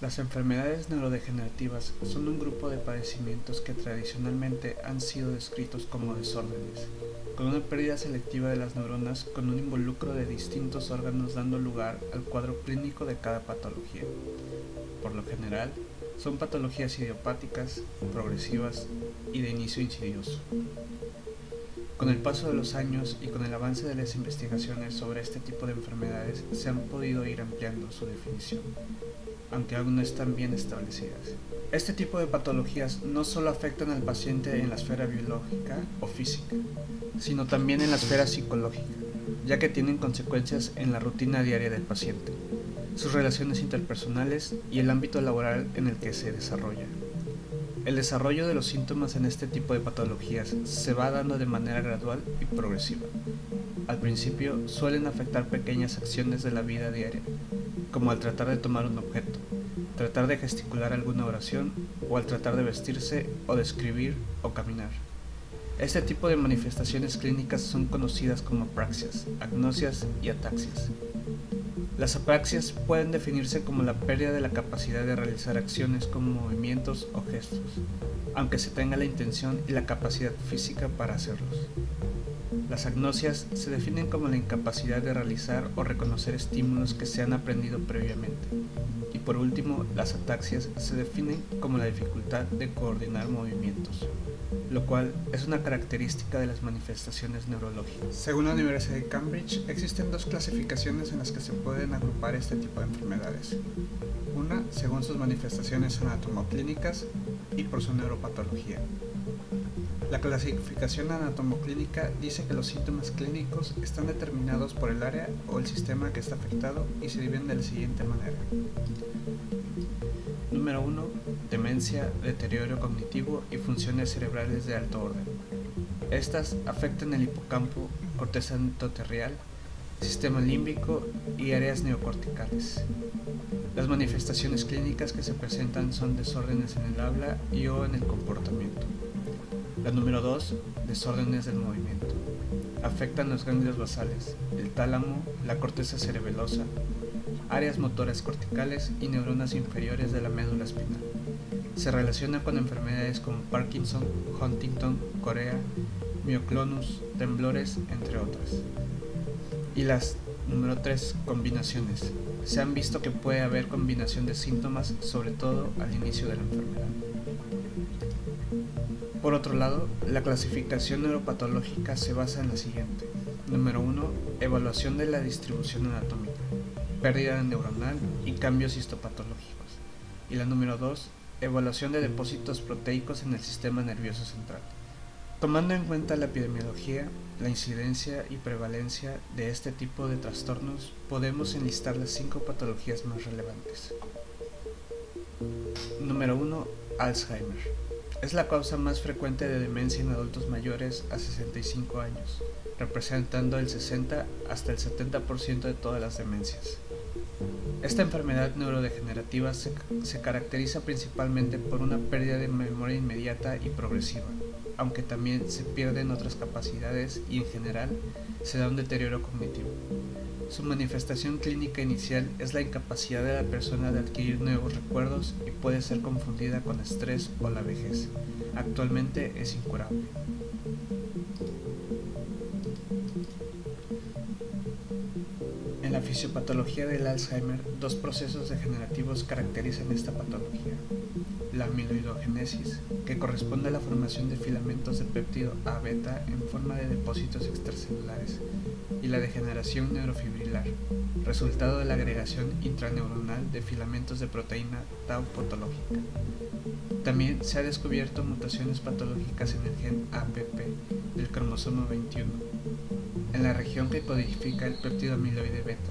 Las enfermedades neurodegenerativas son un grupo de padecimientos que tradicionalmente han sido descritos como desórdenes, con una pérdida selectiva de las neuronas con un involucro de distintos órganos dando lugar al cuadro clínico de cada patología. Por lo general, son patologías idiopáticas, progresivas y de inicio insidioso. Con el paso de los años y con el avance de las investigaciones sobre este tipo de enfermedades se han podido ir ampliando su definición, aunque aún no están bien establecidas. Este tipo de patologías no solo afectan al paciente en la esfera biológica o física, sino también en la esfera psicológica, ya que tienen consecuencias en la rutina diaria del paciente, sus relaciones interpersonales y el ámbito laboral en el que se desarrolla. El desarrollo de los síntomas en este tipo de patologías se va dando de manera gradual y progresiva. Al principio suelen afectar pequeñas acciones de la vida diaria, como al tratar de tomar un objeto, tratar de gesticular alguna oración o al tratar de vestirse o de escribir o caminar. Este tipo de manifestaciones clínicas son conocidas como apraxias, agnosias y ataxias. Las apraxias pueden definirse como la pérdida de la capacidad de realizar acciones como movimientos o gestos, aunque se tenga la intención y la capacidad física para hacerlos. Las agnosias se definen como la incapacidad de realizar o reconocer estímulos que se han aprendido previamente. Y por último, las ataxias se definen como la dificultad de coordinar movimientos, lo cual es una característica de las manifestaciones neurológicas. Según la Universidad de Cambridge, existen dos clasificaciones en las que se pueden agrupar este tipo de enfermedades. Una, según sus manifestaciones anatomoclínicas y por su neuropatología. La clasificación anatomoclínica dice que los síntomas clínicos están determinados por el área o el sistema que está afectado y se dividen de la siguiente manera. Número 1. Demencia, deterioro cognitivo y funciones cerebrales de alto orden. Estas afectan el hipocampo, corteza endoterrial, sistema límbico y áreas neocorticales. Las manifestaciones clínicas que se presentan son desórdenes en el habla y o en el comportamiento. La número 2, desórdenes del movimiento. Afectan los ganglios basales, el tálamo, la corteza cerebelosa, áreas motoras corticales y neuronas inferiores de la médula espinal. Se relaciona con enfermedades como Parkinson, Huntington, Corea, mioclonus, temblores, entre otras. Y las número 3, combinaciones. Se han visto que puede haber combinación de síntomas, sobre todo al inicio de la enfermedad. Por otro lado, la clasificación neuropatológica se basa en la siguiente. Número 1. Evaluación de la distribución anatómica, pérdida neuronal y cambios histopatológicos. Y la número 2. Evaluación de depósitos proteicos en el sistema nervioso central. Tomando en cuenta la epidemiología, la incidencia y prevalencia de este tipo de trastornos, podemos enlistar las 5 patologías más relevantes. Número 1. Alzheimer. Es la causa más frecuente de demencia en adultos mayores a 65 años, representando el 60 hasta el 70% de todas las demencias. Esta enfermedad neurodegenerativa se caracteriza principalmente por una pérdida de memoria inmediata y progresiva, aunque también se pierden otras capacidades y en general se da un deterioro cognitivo. Su manifestación clínica inicial es la incapacidad de la persona de adquirir nuevos recuerdos y puede ser confundida con estrés o la vejez. Actualmente es incurable. En la fisiopatología del Alzheimer, dos procesos degenerativos caracterizan esta patología. La amiloidogénesis, que corresponde a la formación de filamentos de péptido A-beta en forma de depósitos extracelulares, y la degeneración neurofibrilar, resultado de la agregación intraneuronal de filamentos de proteína tau patológica. También se ha descubierto mutaciones patológicas en el gen APP del cromosoma 21, en la región que codifica el péptido amiloide beta,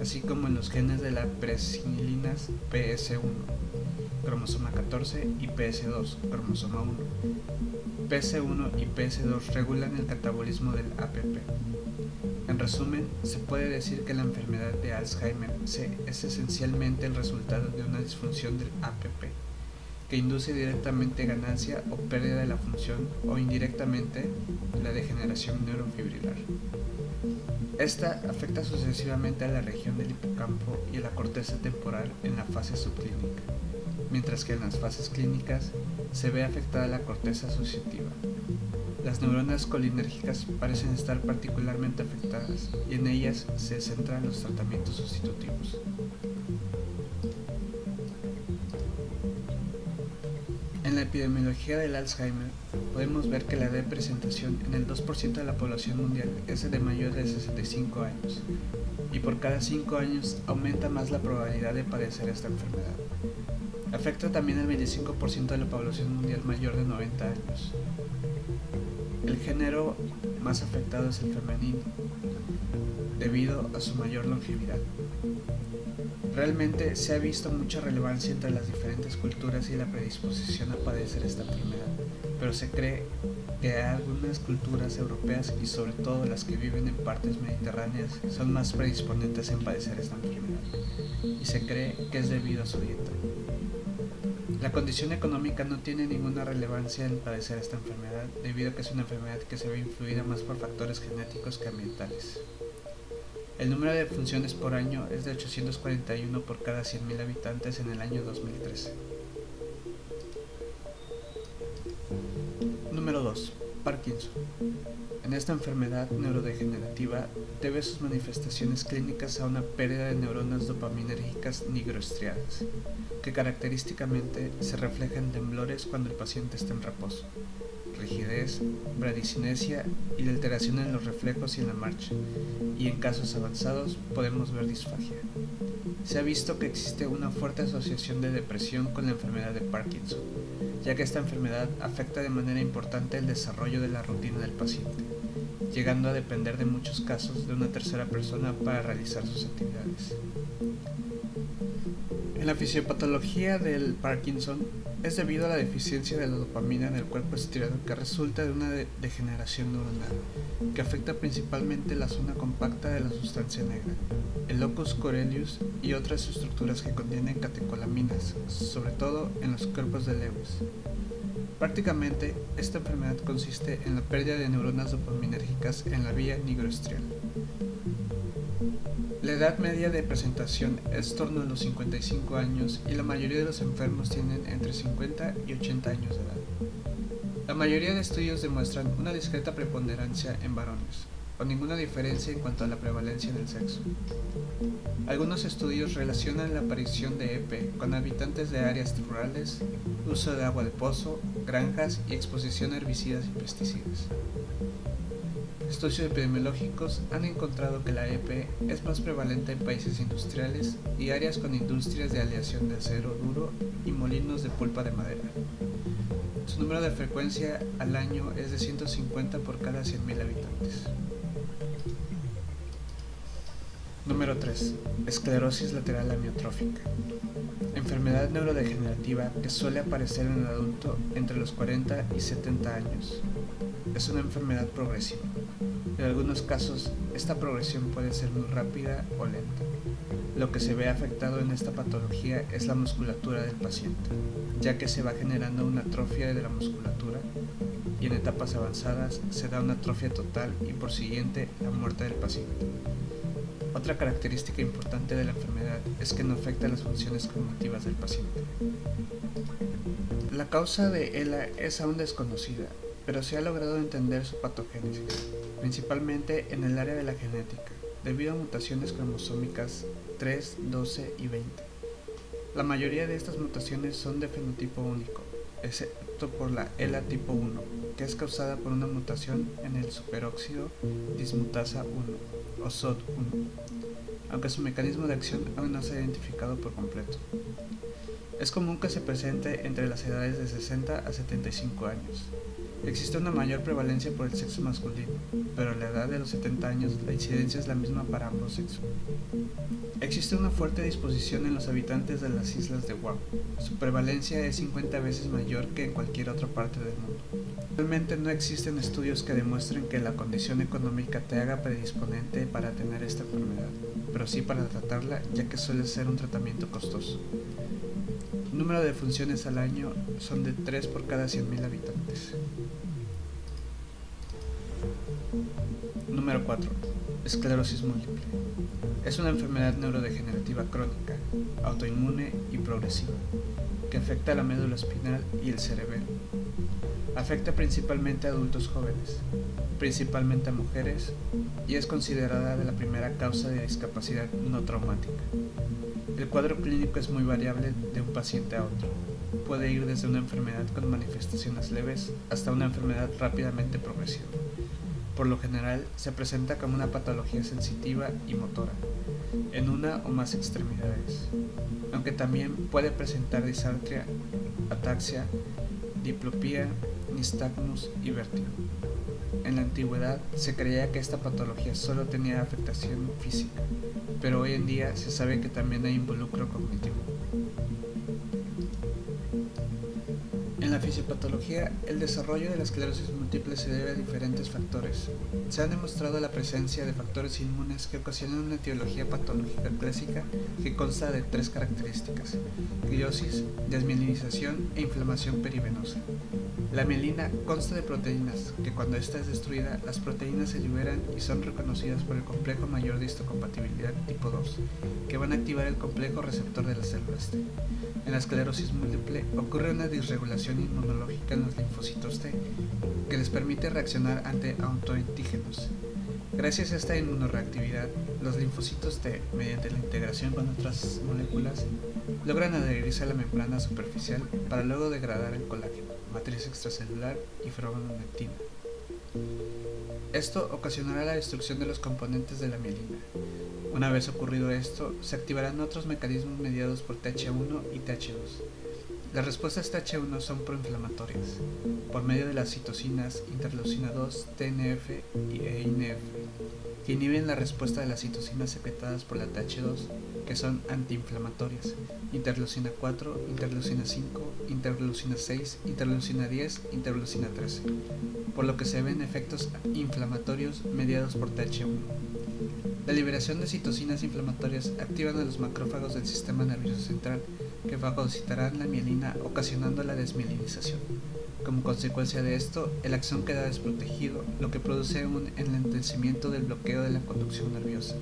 así como en los genes de las presinilinas PS1, cromosoma 14, y PS2, cromosoma 1. PS1 y PS2 regulan el catabolismo del APP. En resumen, se puede decir que la enfermedad de Alzheimer es esencialmente el resultado de una disfunción del APP, que induce directamente ganancia o pérdida de la función o indirectamente la degeneración neurofibrilar. Esta afecta sucesivamente a la región del hipocampo y a la corteza temporal en la fase subclínica, mientras que en las fases clínicas se ve afectada la corteza asociativa. Las neuronas colinérgicas parecen estar particularmente afectadas y en ellas se centran los tratamientos sustitutivos. En la epidemiología del Alzheimer podemos ver que la edad de presentación en el 2% de la población mundial es de mayores de 65 años y por cada 5 años aumenta más la probabilidad de padecer esta enfermedad. Afecta también al 25% de la población mundial mayor de 90 años. El género más afectado es el femenino, debido a su mayor longevidad. Realmente se ha visto mucha relevancia entre las diferentes culturas y la predisposición a padecer esta enfermedad, pero se cree que algunas culturas europeas y sobre todo las que viven en partes mediterráneas son más predisponentes en padecer esta enfermedad, y se cree que es debido a su dieta. La condición económica no tiene ninguna relevancia en padecer esta enfermedad, debido a que es una enfermedad que se ve influida más por factores genéticos que ambientales. El número de defunciones por año es de 841 por cada 100.000 habitantes en el año 2013. Número 2. Parkinson. En esta enfermedad neurodegenerativa debe sus manifestaciones clínicas a una pérdida de neuronas dopaminérgicas nigroestriadas, que característicamente se refleja en temblores cuando el paciente está en reposo, rigidez, bradicinesia y la alteración en los reflejos y en la marcha, y en casos avanzados podemos ver disfagia. Se ha visto que existe una fuerte asociación de depresión con la enfermedad de Parkinson, ya que esta enfermedad afecta de manera importante el desarrollo de la rutina del paciente, llegando a depender de muchos casos de una tercera persona para realizar sus actividades. En la fisiopatología del Parkinson es debido a la deficiencia de la dopamina en el cuerpo estirado que resulta de una degeneración neuronal, que afecta principalmente la zona compacta de la sustancia negra, el locus coeruleus y otras estructuras que contienen catecolaminas, sobre todo en los cuerpos de Lewis. Prácticamente, esta enfermedad consiste en la pérdida de neuronas dopaminérgicas en la vía nigroestrial. La edad media de presentación es torno a los 55 años y la mayoría de los enfermos tienen entre 50 y 80 años de edad. La mayoría de estudios demuestran una discreta preponderancia en varones, o ninguna diferencia en cuanto a la prevalencia en el sexo. Algunos estudios relacionan la aparición de EP con habitantes de áreas rurales, uso de agua de pozo, granjas y exposición a herbicidas y pesticidas. Estudios epidemiológicos han encontrado que la EP es más prevalente en países industriales y áreas con industrias de aleación de acero duro y molinos de pulpa de madera. Su número de frecuencia al año es de 150 por cada 100.000 habitantes. Número 3. Esclerosis lateral amiotrófica. Enfermedad neurodegenerativa que suele aparecer en el adulto entre los 40 y 70 años. Es una enfermedad progresiva. En algunos casos, esta progresión puede ser muy rápida o lenta. Lo que se ve afectado en esta patología es la musculatura del paciente, ya que se va generando una atrofia de la musculatura y en etapas avanzadas se da una atrofia total y por siguiente la muerte del paciente. Otra característica importante de la enfermedad es que no afecta las funciones cognitivas del paciente. La causa de ELA es aún desconocida, pero se ha logrado entender su patogénesis, principalmente en el área de la genética, debido a mutaciones cromosómicas 3, 12 y 20. La mayoría de estas mutaciones son de fenotipo único, excepto por la ELA tipo 1, que es causada por una mutación en el superóxido dismutasa 1, o SOD1, aunque su mecanismo de acción aún no se ha identificado por completo. Es común que se presente entre las edades de 60 a 75 años. Existe una mayor prevalencia por el sexo masculino, pero a la edad de los 70 años la incidencia es la misma para ambos sexos. Existe una fuerte disposición en los habitantes de las islas de Guam. Su prevalencia es 50 veces mayor que en cualquier otra parte del mundo. Realmente no existen estudios que demuestren que la condición económica te haga predisponente para tener esta enfermedad, pero sí para tratarla, ya que suele ser un tratamiento costoso. El número de defunciones al año son de 3 por cada 100.000 habitantes. Número 4. Esclerosis múltiple. Es una enfermedad neurodegenerativa crónica, autoinmune y progresiva, que afecta a la médula espinal y el cerebelo. Afecta principalmente a adultos jóvenes, principalmente a mujeres, y es considerada la primera causa de discapacidad no traumática. El cuadro clínico es muy variable de un paciente a otro. Puede ir desde una enfermedad con manifestaciones leves hasta una enfermedad rápidamente progresiva. Por lo general, se presenta como una patología sensitiva y motora, en una o más extremidades, aunque también puede presentar disartria, ataxia, diplopía, nistagmus y vértigo. En la antigüedad se creía que esta patología solo tenía afectación física, pero hoy en día se sabe que también hay involucro cognitivo. En la fisiopatología, el desarrollo de la esclerosis múltiple se debe a diferentes factores. Se ha demostrado la presencia de factores inmunes que ocasionan una etiología patológica clásica que consta de 3 características: gliosis, desmielinización e inflamación perivenosa. La mielina consta de proteínas que, cuando ésta es destruida, las proteínas se liberan y son reconocidas por el complejo mayor de histocompatibilidad tipo 2, que van a activar el complejo receptor de las células T. En la esclerosis múltiple ocurre una disregulación inmunológica en los linfocitos T, que les permite reaccionar ante autoantígenos. Gracias a esta inmunoreactividad, los linfocitos T, mediante la integración con otras moléculas, logran adherirse a la membrana superficial para luego degradar el colágeno, matriz extracelular y fibronectina. Esto ocasionará la destrucción de los componentes de la mielina. Una vez ocurrido esto, se activarán otros mecanismos mediados por TH1 y TH2. Las respuestas TH1 son proinflamatorias, por medio de las citocinas interleucina 2, TNF e INF, que inhiben la respuesta de las citocinas secretadas por la TH2, que son antiinflamatorias, interleucina 4, interleucina 5, interleucina 6, interleucina 10, interleucina 13, por lo que se ven efectos inflamatorios mediados por TH1. La liberación de citocinas inflamatorias activan a los macrófagos del sistema nervioso central, que fagocitarán la mielina, ocasionando la desmielinización. Como consecuencia de esto, el axón queda desprotegido, lo que produce un enlentecimiento del bloqueo de la conducción nerviosa.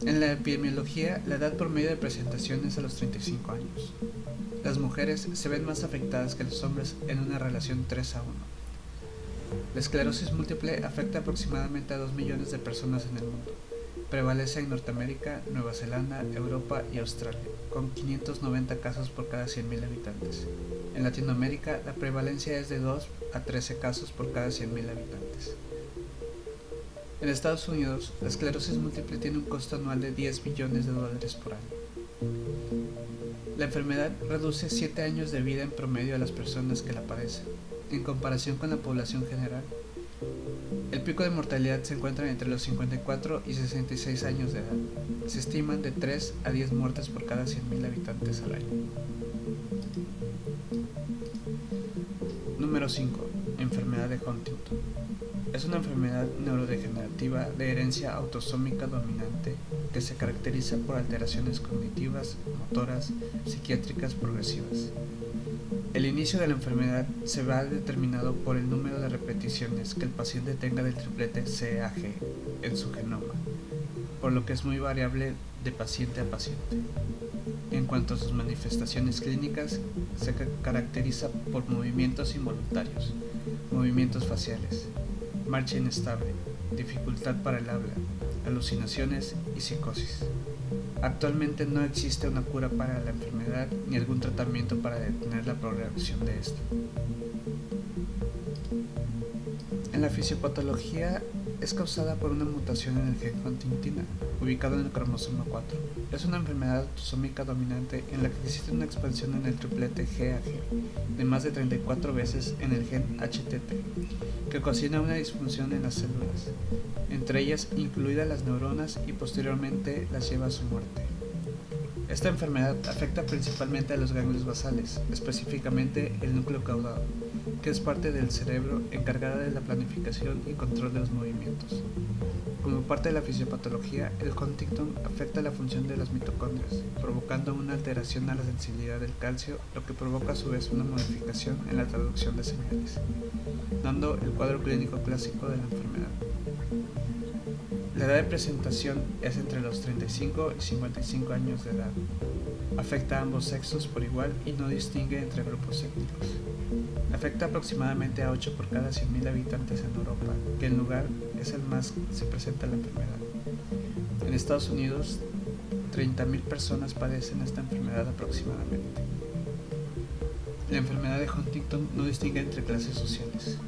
En la epidemiología, la edad promedio de presentación es a los 35 años. Las mujeres se ven más afectadas que los hombres en una relación 3:1. La esclerosis múltiple afecta aproximadamente a 2 millones de personas en el mundo. Prevalece en Norteamérica, Nueva Zelanda, Europa y Australia, con 590 casos por cada 100.000 habitantes. En Latinoamérica, la prevalencia es de 2 a 13 casos por cada 100.000 habitantes. En Estados Unidos, la esclerosis múltiple tiene un costo anual de $10 billones por año. La enfermedad reduce 7 años de vida en promedio a las personas que la padecen, en comparación con la población general. El pico de mortalidad se encuentra entre los 54 y 66 años de edad. Se estiman de 3 a 10 muertes por cada 100.000 habitantes al año. Número 5. Enfermedad de Huntington. Es una enfermedad neurodegenerativa de herencia autosómica dominante que se caracteriza por alteraciones cognitivas, motoras, psiquiátricas progresivas. El inicio de la enfermedad se va determinado por el número de repeticiones que el paciente tenga del triplete CAG en su genoma, por lo que es muy variable de paciente a paciente. En cuanto a sus manifestaciones clínicas, se caracteriza por movimientos involuntarios, movimientos faciales, marcha inestable, dificultad para el habla, alucinaciones y psicosis. Actualmente no existe una cura para la enfermedad ni algún tratamiento para detener la progresión de esta. En la fisiopatología es causada por una mutación en el gen huntingtina, ubicado en el cromosoma 4. Es una enfermedad autosómica dominante en la que existe una expansión en el triplete GAG de más de 34 veces en el gen HTT, que ocasiona una disfunción en las células, entre ellas incluidas las neuronas, y posteriormente las lleva a su muerte. Esta enfermedad afecta principalmente a los ganglios basales, específicamente el núcleo caudado, que es parte del cerebro encargada de la planificación y control de los movimientos. Como parte de la fisiopatología, el Huntington afecta la función de las mitocondrias, provocando una alteración a la sensibilidad del calcio, lo que provoca a su vez una modificación en la traducción de señales, dando el cuadro clínico clásico de la enfermedad. La edad de presentación es entre los 35 y 55 años de edad. Afecta a ambos sexos por igual y no distingue entre grupos étnicos. Afecta aproximadamente a 8 por cada 100.000 habitantes en Europa, que el lugar es el más se presenta la enfermedad. En Estados Unidos, 30.000 personas padecen esta enfermedad aproximadamente. La enfermedad de Huntington no distingue entre clases sociales.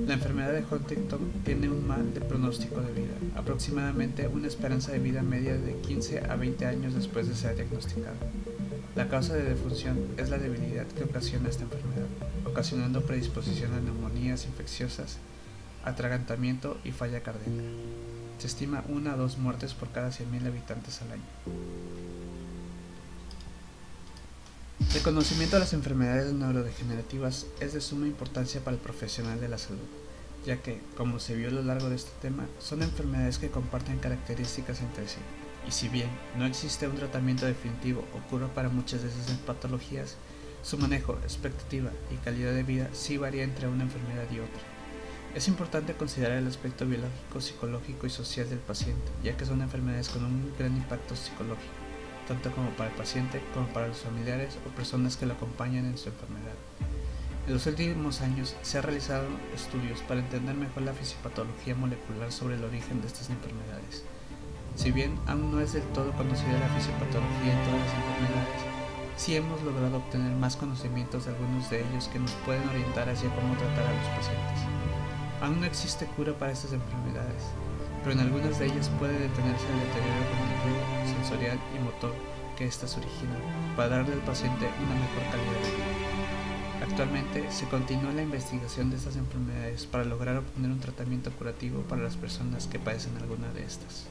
La enfermedad de Huntington tiene un mal de pronóstico de vida, aproximadamente una esperanza de vida media de 15 a 20 años después de ser diagnosticado. La causa de defunción es la debilidad que ocasiona esta enfermedad, ocasionando predisposición a neumonías infecciosas, atragantamiento y falla cardíaca. Se estima 1 a 2 muertes por cada 100.000 habitantes al año. El conocimiento de las enfermedades neurodegenerativas es de suma importancia para el profesional de la salud, ya que, como se vio a lo largo de este tema, son enfermedades que comparten características entre sí, y si bien no existe un tratamiento definitivo o cura para muchas de esas patologías, su manejo, expectativa y calidad de vida sí varía entre una enfermedad y otra. Es importante considerar el aspecto biológico, psicológico y social del paciente, ya que son enfermedades con un gran impacto psicológico, tanto como para el paciente como para los familiares o personas que lo acompañan en su enfermedad. En los últimos años se han realizado estudios para entender mejor la fisiopatología molecular sobre el origen de estas enfermedades. Si bien aún no es del todo conocida la fisiopatología en todas las enfermedades, sí hemos logrado obtener más conocimientos de algunos de ellos que nos pueden orientar hacia cómo tratar a los pacientes. Aún no existe cura para estas enfermedades, pero en algunas de ellas puede detenerse el deterioro cognitivo, sensorial y motor que éstas originan, para darle al paciente una mejor calidad de vida. Actualmente se continúa la investigación de estas enfermedades para lograr obtener un tratamiento curativo para las personas que padecen alguna de estas.